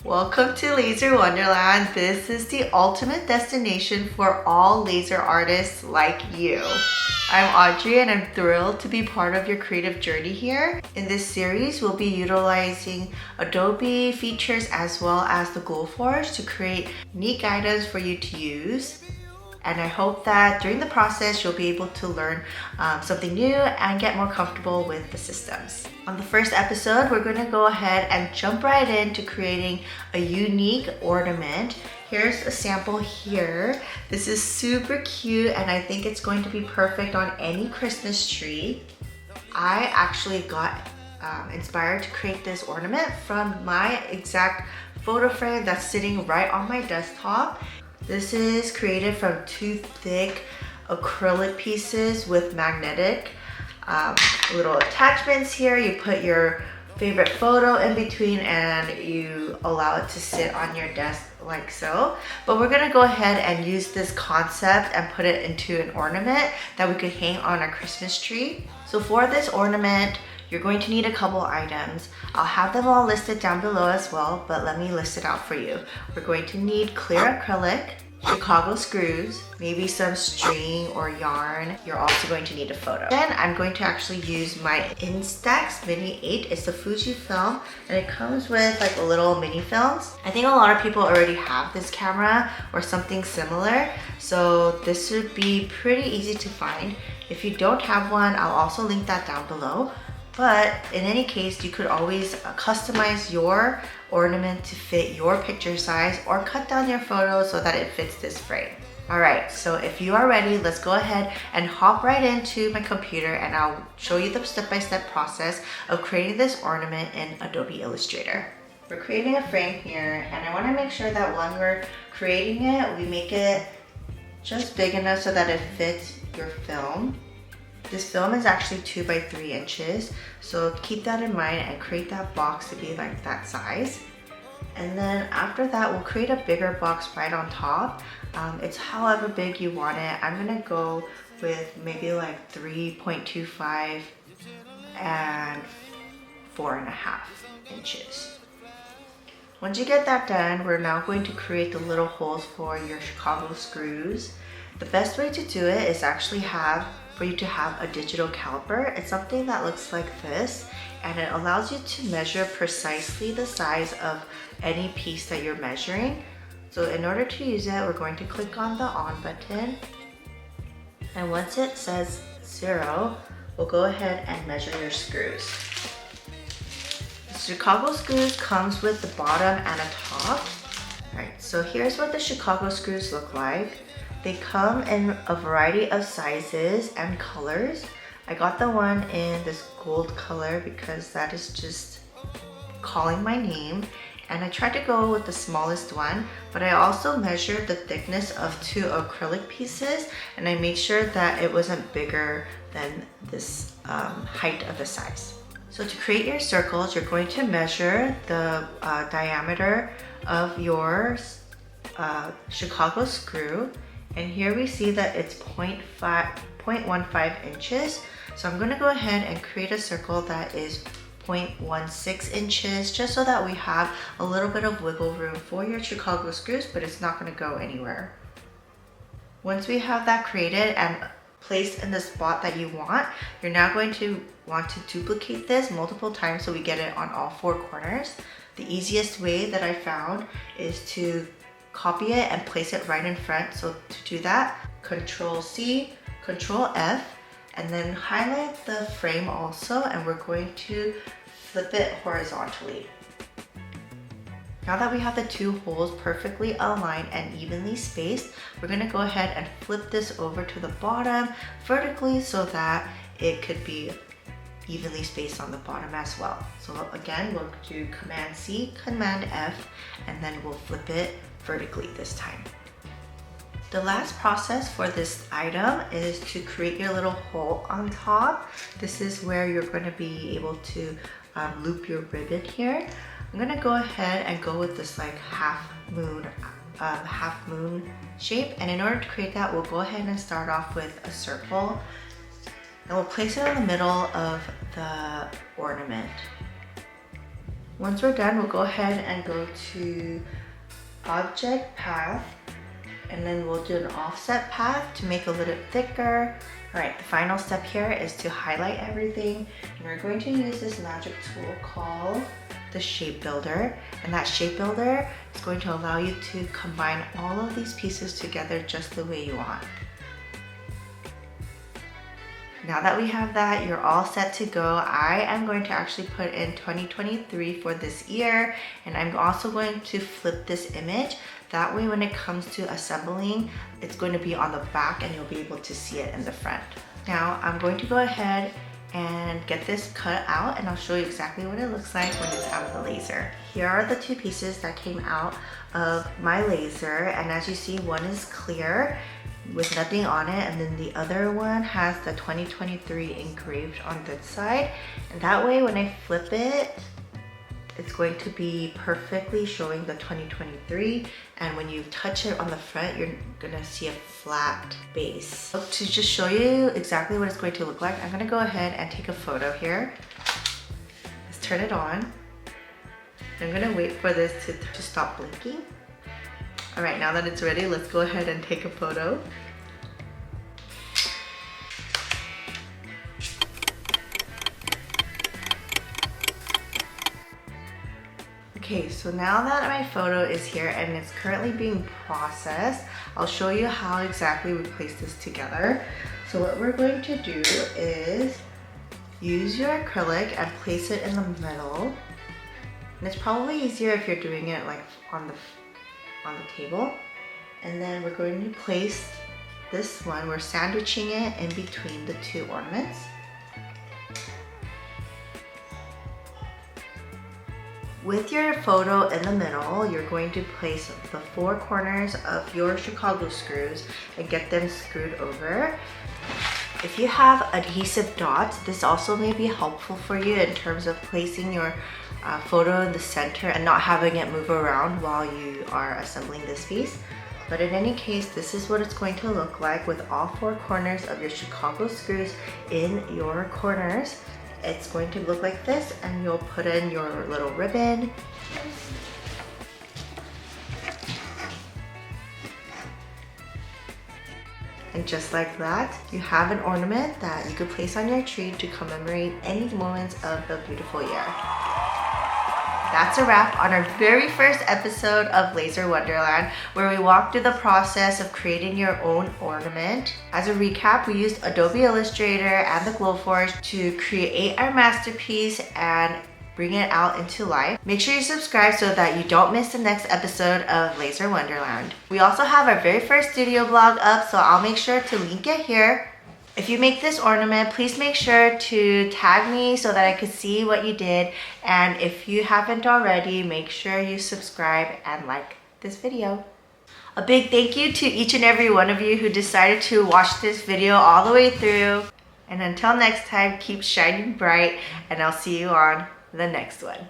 Welcome to Laser Wonderland. This is the ultimate destination for all laser artists like you. I'm Audrey and I'm thrilled to be part of your creative journey here. In this series, we'll be utilizing Adobe features as well as the Glowforge to create unique items for you to use. And I hope that during the process, you'll be able to learn something new and get more comfortable with the systems. On the first episode, we're going to go ahead and jump right into creating a unique ornament. Here's a sample here. This is super cute and I think it's going to be perfect on any Christmas tree. I actually got inspired to create this ornament from my exact photo frame that's sitting right on my desktop. This is created from 2 thick acrylic pieces with magnetic little attachments here. You put your favorite photo in between and you allow it to sit on your desk like so. But we're gonna go ahead and use this concept and put it into an ornament that we could hang on our Christmas tree. So for this ornament, you're going to need a couple items. I'll have them all listed down below as well, but let me list it out for you. We're going to need clear acrylic, Chicago screws, maybe some string or yarn. You're also going to need a photo. Then I'm going to actually use my Instax Mini 8. It's the Fujifilm and it comes with like little mini films. I think a lot of people already have this camera or something similar, so this would be pretty easy to find. If you don't have one, I'll also link that down below. But in any case, you could always customize your ornament to fit your picture size or cut down your photo so that it fits this frame. All right, so if you are ready, let's go ahead and hop right into my computer and I'll show you the step-by-step process of creating this ornament in Adobe Illustrator. We're creating a frame here and I wanna make sure that when we're creating it, we make it just big enough so that it fits your film. This film is actually 2 by 3 inches, so keep that in mind and create that box to be like that size. And then after that, we'll create a bigger box right on top. It's however big you want it. I'm gonna go with maybe like 3.25 and 4.5 inches. Once you get that done, we're now going to create the little holes for your Chicago screws. The best way to do it is actually for you to have a digital caliper. It's something that looks like this and it allows you to measure precisely the size of any piece that you're measuring. So in order to use it, we're going to click on the on button, and once it says 0, we'll go ahead and measure your screws. The Chicago screws comes with the bottom and a top. All right, so here's what the Chicago screws look like. They come in a variety of sizes and colors. I got the one in this gold color because that is just calling my name. And I tried to go with the smallest one, but I also measured the thickness of 2 acrylic pieces and I made sure that it wasn't bigger than this height of the size. So to create your circles, you're going to measure the diameter of your Chicago screw. And here we see that it's 0.15 inches. So I'm gonna go ahead and create a circle that is 0.16 inches, just so that we have a little bit of wiggle room for your Chicago screws, but it's not gonna go anywhere. Once we have that created and placed in the spot that you want, you're now going to want to duplicate this multiple times so we get it on all 4 corners. The easiest way that I found is to copy it and place it right in front. So to do that, Control C, Control F, and then highlight the frame also, and we're going to flip it horizontally. Now that we have the 2 holes perfectly aligned and evenly spaced, we're gonna go ahead and flip this over to the bottom vertically so that it could be evenly spaced on the bottom as well. So again, we'll do Command C, Command F, and then we'll flip it vertically this time. The last process for this item is to create your little hole on top. This is where you're going to be able to loop your ribbon here. I'm going to go ahead and go with this like half moon shape, and in order to create that, we'll go ahead and start off with a circle and we'll place it in the middle of the ornament. Once we're done, we'll go ahead and go to Object Path, and then we'll do an offset path to make it a little thicker. All right, the final step here is to highlight everything, and we're going to use this magic tool called the Shape Builder, and that Shape Builder is going to allow you to combine all of these pieces together just the way you want. Now that we have that, you're all set to go. I am going to actually put in 2023 for this year, and I'm also going to flip this image. That way when it comes to assembling, it's going to be on the back and you'll be able to see it in the front. Now I'm going to go ahead and get this cut out, and I'll show you exactly what it looks like when it's out of the laser. Here are the two pieces that came out of my laser, and as you see, one is clear with nothing on it, and then the other one has the 2023 engraved on this side, and that way when I flip it, it's going to be perfectly showing the 2023, and when you touch it on the front, you're gonna see a flat base. So to just show you exactly what it's going to look like, I'm gonna go ahead and take a photo here. Let's turn it on. I'm gonna wait for this to stop blinking. All right, now that it's ready, let's go ahead and take a photo. Okay, so now that my photo is here and it's currently being processed, I'll show you how exactly we place this together. So what we're going to do is use your acrylic and place it in the middle. And it's probably easier if you're doing it like on the table. And then we're going to place this one, we're sandwiching it in between the two ornaments. With your photo in the middle, you're going to place the four corners of your Chicago screws and get them screwed over. If you have adhesive dots, this also may be helpful for you in terms of placing your photo in the center and not having it move around while you are assembling this piece. But in any case, this is what it's going to look like with all four corners of your Chicago screws in your corners. It's going to look like this, and you'll put in your little ribbon. And just like that, you have an ornament that you could place on your tree to commemorate any moments of the beautiful year. That's a wrap on our very first episode of Laser Wonderland, where we walked through the process of creating your own ornament. As a recap, we used Adobe Illustrator and the Glowforge to create our masterpiece and bring it out into life. Make sure you subscribe so that you don't miss the next episode of Laser Wonderland. We also have our very first studio blog up, so I'll make sure to link it here. If you make this ornament, please make sure to tag me so that I could see what you did. And if you haven't already, make sure you subscribe and like this video. A big thank you to each and every one of you who decided to watch this video all the way through. And until next time, keep shining bright, and I'll see you on the next one.